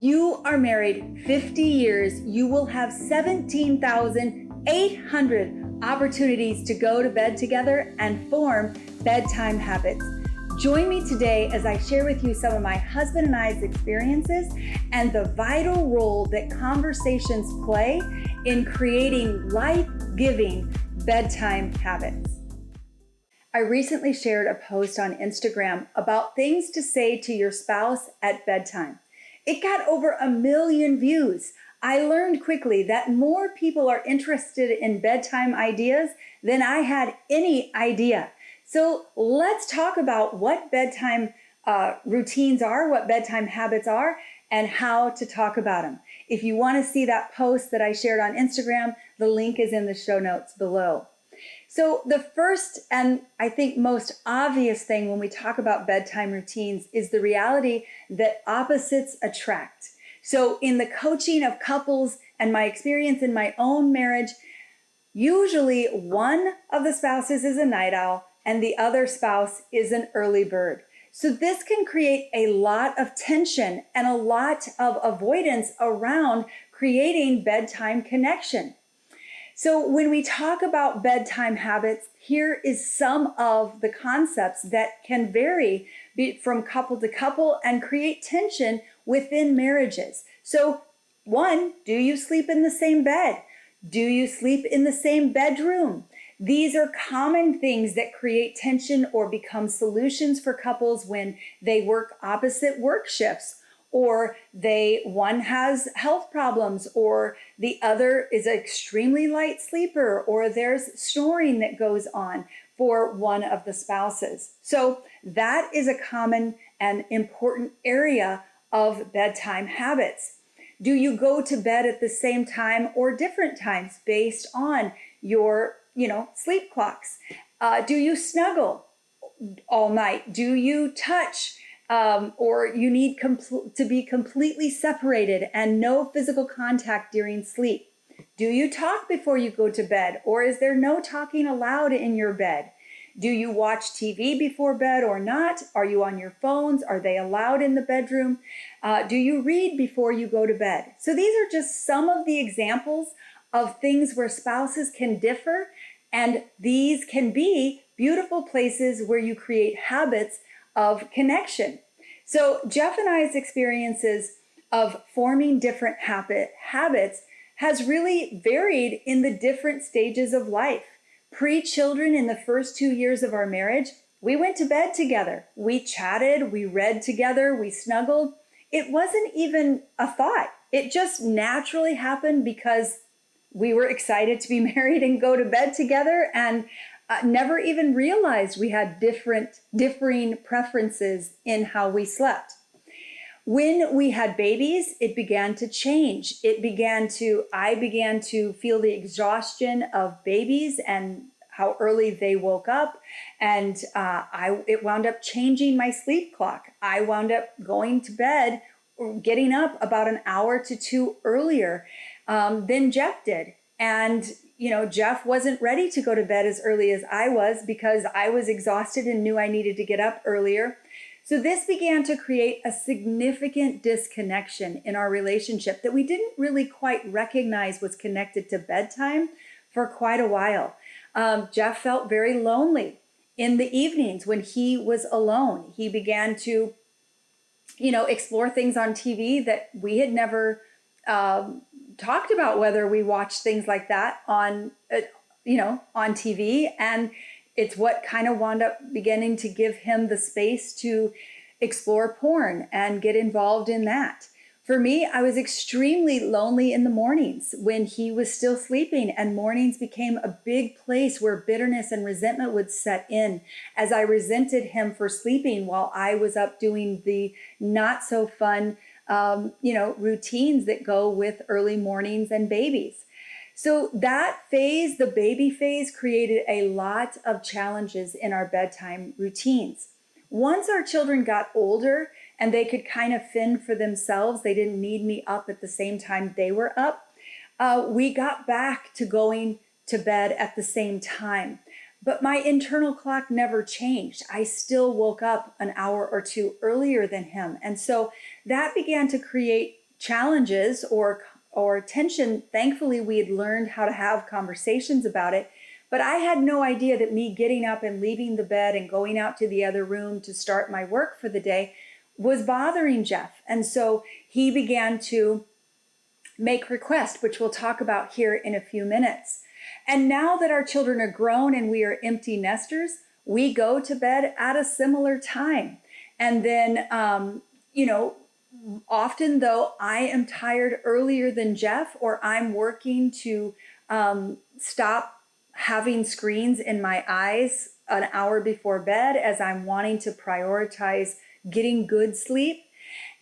You are married 50 years, you will have 17,800 opportunities to go to bed together and form bedtime habits. Join me today as I share with you some of my husband and I's experiences and the vital role that conversations play in creating life-giving bedtime habits. I recently shared a post on Instagram about things to say to your spouse at bedtime. It got over 1 million views. I learned quickly that more people are interested in bedtime ideas than I had any idea. So let's talk about what bedtime routines are, what bedtime habits are, and how to talk about them. If you want to see that post that I shared on Instagram, the link is in the show notes below. So the first and I think most obvious thing when we talk about bedtime routines is the reality that opposites attract. So in the coaching of couples and my experience in my own marriage, usually one of the spouses is a night owl and the other spouse is an early bird. So this can create a lot of tension and a lot of avoidance around creating bedtime connection. So when we talk about bedtime habits, here is some of the concepts that can vary from couple to couple and create tension within marriages. So 1, do you sleep in the same bed? Do you sleep in the same bedroom? These are common things that create tension or become solutions for couples when they work opposite work shifts, or one has health problems, or the other is an extremely light sleeper, or there's snoring that goes on for one of the spouses. So that is a common and important area of bedtime habits. Do you go to bed at the same time or different times based on your, sleep clocks? Do you snuggle all night? Do you touch? Or you need to be completely separated and no physical contact during sleep? Do you talk before you go to bed, or is there no talking allowed in your bed? Do you watch TV before bed or not? Are you on your phones? Are they allowed in the bedroom? Do you read before you go to bed? So these are just some of the examples of things where spouses can differ, and these can be beautiful places where you create habits of connection. So Jeff and I's experiences of forming different habits has really varied in the different stages of life. Pre-children, in the first 2 years of our marriage, we went to bed together. We chatted, we read together, we snuggled. It wasn't even a thought. It just naturally happened because we were excited to be married and go to bed together, and never even realized we had differing preferences in how we slept. When we had babies, it began to change. I began to feel the exhaustion of babies and how early they woke up, and it wound up changing my sleep clock. I wound up going to bed or getting up about an hour to 2 earlier than Jeff did. And Jeff wasn't ready to go to bed as early as I was because I was exhausted and knew I needed to get up earlier. So this began to create a significant disconnection in our relationship that we didn't really quite recognize was connected to bedtime for quite a while. Jeff felt very lonely in the evenings when he was alone. He began to, explore things on TV that we had never talked about, whether we watched things like that on TV. And it's what kind of wound up beginning to give him the space to explore porn and get involved in that. For me, I was extremely lonely in the mornings when he was still sleeping, and mornings became a big place where bitterness and resentment would set in as I resented him for sleeping while I was up doing the not so fun routines that go with early mornings and babies. So that phase, the baby phase, created a lot of challenges in our bedtime routines. Once our children got older and they could kind of fend for themselves, they didn't need me up at the same time they were up, we got back to going to bed at the same time. But my internal clock never changed. I still woke up an hour or 2 earlier than him. And so that began to create challenges or tension. Thankfully, we had learned how to have conversations about it. But I had no idea that me getting up and leaving the bed and going out to the other room to start my work for the day was bothering Jeff. And so he began to make requests, which we'll talk about here in a few minutes. And now that our children are grown and we are empty nesters, we go to bed at a similar time. And then, often though I am tired earlier than Jeff, or I'm working to stop having screens in my eyes an hour before bed as I'm wanting to prioritize getting good sleep.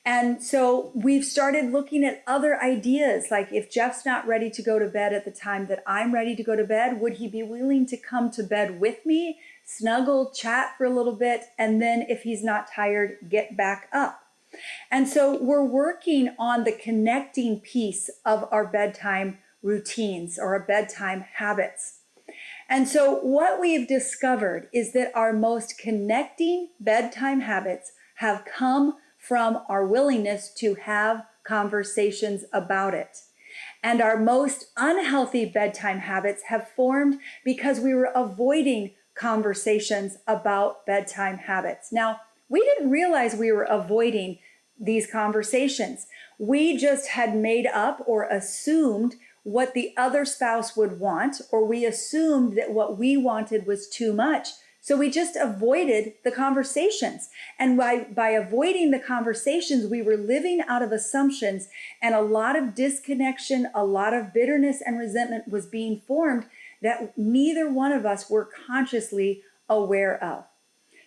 And so we've started looking at other ideas, like if Jeff's not ready to go to bed at the time that I'm ready to go to bed, would he be willing to come to bed with me, snuggle, chat for a little bit, and then if he's not tired, get back up? And so we're working on the connecting piece of our bedtime routines or our bedtime habits. And so what we've discovered is that our most connecting bedtime habits have come from our willingness to have conversations about it. And our most unhealthy bedtime habits have formed because we were avoiding conversations about bedtime habits. Now, we didn't realize we were avoiding these conversations. We just had made up or assumed what the other spouse would want, or we assumed that what we wanted was too much. So we just avoided the conversations. And by avoiding the conversations, we were living out of assumptions, and a lot of disconnection, a lot of bitterness and resentment was being formed that neither one of us were consciously aware of.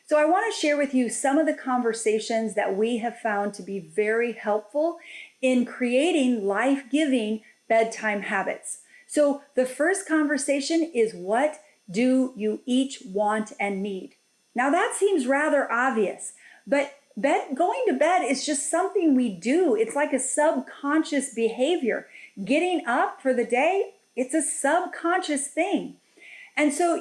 So I want to share with you some of the conversations that we have found to be very helpful in creating life-giving bedtime habits. So the first conversation is, what do you each want and need? Now that seems rather obvious, but going to bed is just something we do. It's like a subconscious behavior. Getting up for the day, it's a subconscious thing. And so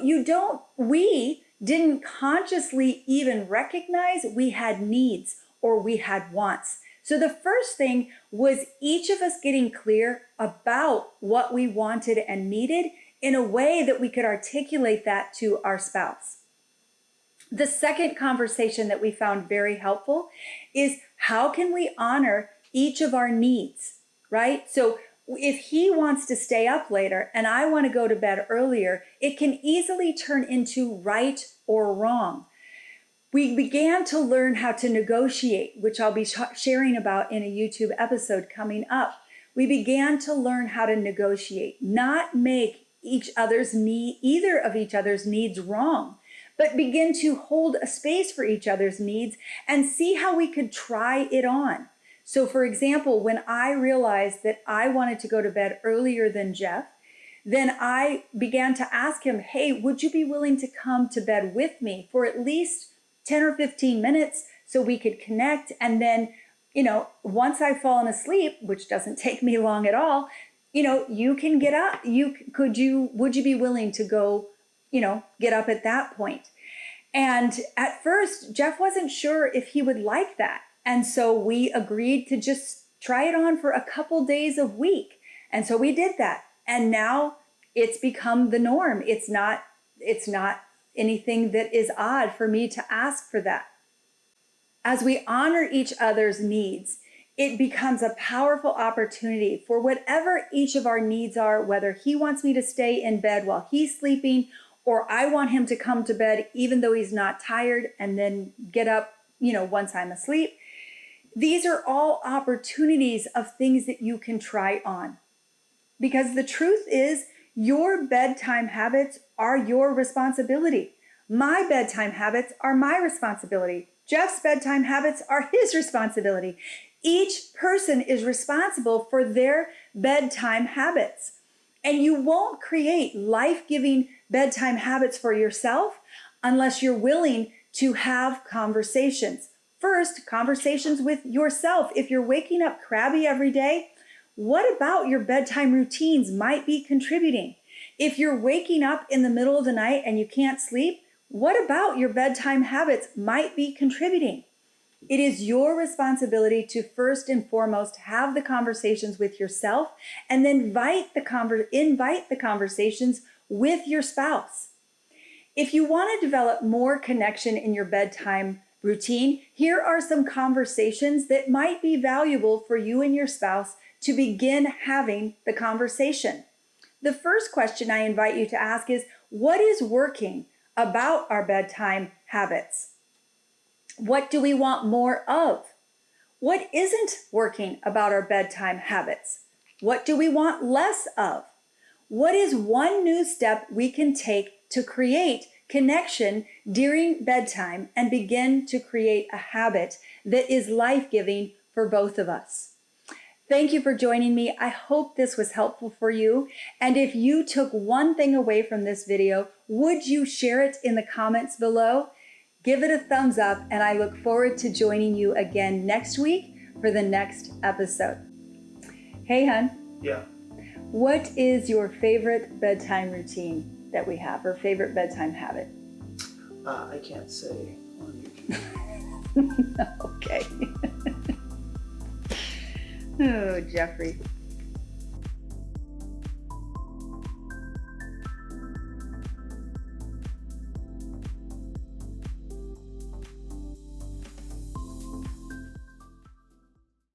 we didn't consciously even recognize we had needs or we had wants. So the first thing was each of us getting clear about what we wanted and needed in a way that we could articulate that to our spouse. The second conversation that we found very helpful is, how can we honor each of our needs, right? So if he wants to stay up later and I want to go to bed earlier, it can easily turn into right or wrong. We began to learn how to negotiate, which I'll be sharing about in a YouTube episode coming up. We began to learn how to negotiate, not make either of each other's needs wrong, but begin to hold a space for each other's needs and see how we could try it on. So for example, when I realized that I wanted to go to bed earlier than Jeff, then I began to ask him, hey, would you be willing to come to bed with me for at least 10 or 15 minutes so we could connect? And then, once I've fallen asleep, which doesn't take me long at all, you can get up. Would you be willing to go, get up at that point? And at first, Jeff wasn't sure if he would like that. And so we agreed to just try it on for a couple days a week. And so we did that. And now it's become the norm. It's not anything that is odd for me to ask for that. As we honor each other's needs, it becomes a powerful opportunity for whatever each of our needs are, whether he wants me to stay in bed while he's sleeping, or I want him to come to bed even though he's not tired and then get up, once I'm asleep. These are all opportunities of things that you can try on. Because the truth is, your bedtime habits are your responsibility. My bedtime habits are my responsibility. Jeff's bedtime habits are his responsibility. Each person is responsible for their bedtime habits. And you won't create life-giving bedtime habits for yourself unless you're willing to have conversations. First, conversations with yourself. If you're waking up crabby every day, what about your bedtime routines might be contributing? If you're waking up in the middle of the night and you can't sleep, what about your bedtime habits might be contributing? It is your responsibility to first and foremost have the conversations with yourself and then invite the conversations with your spouse. If you want to develop more connection in your bedtime routine, here are some conversations that might be valuable for you and your spouse to begin having the conversation. The first question I invite you to ask is, what is working about our bedtime habits? What do we want more of? What isn't working about our bedtime habits? What do we want less of? What is one new step we can take to create connection during bedtime and begin to create a habit that is life-giving for both of us? Thank you for joining me. I hope this was helpful for you. And if you took one thing away from this video, would you share it in the comments below? Give it a thumbs up, and I look forward to joining you again next week for the next episode. Hey, hon. Yeah. What is your favorite bedtime routine that we have, or favorite bedtime habit? I can't say on YouTube. Okay. Oh, Jeffrey.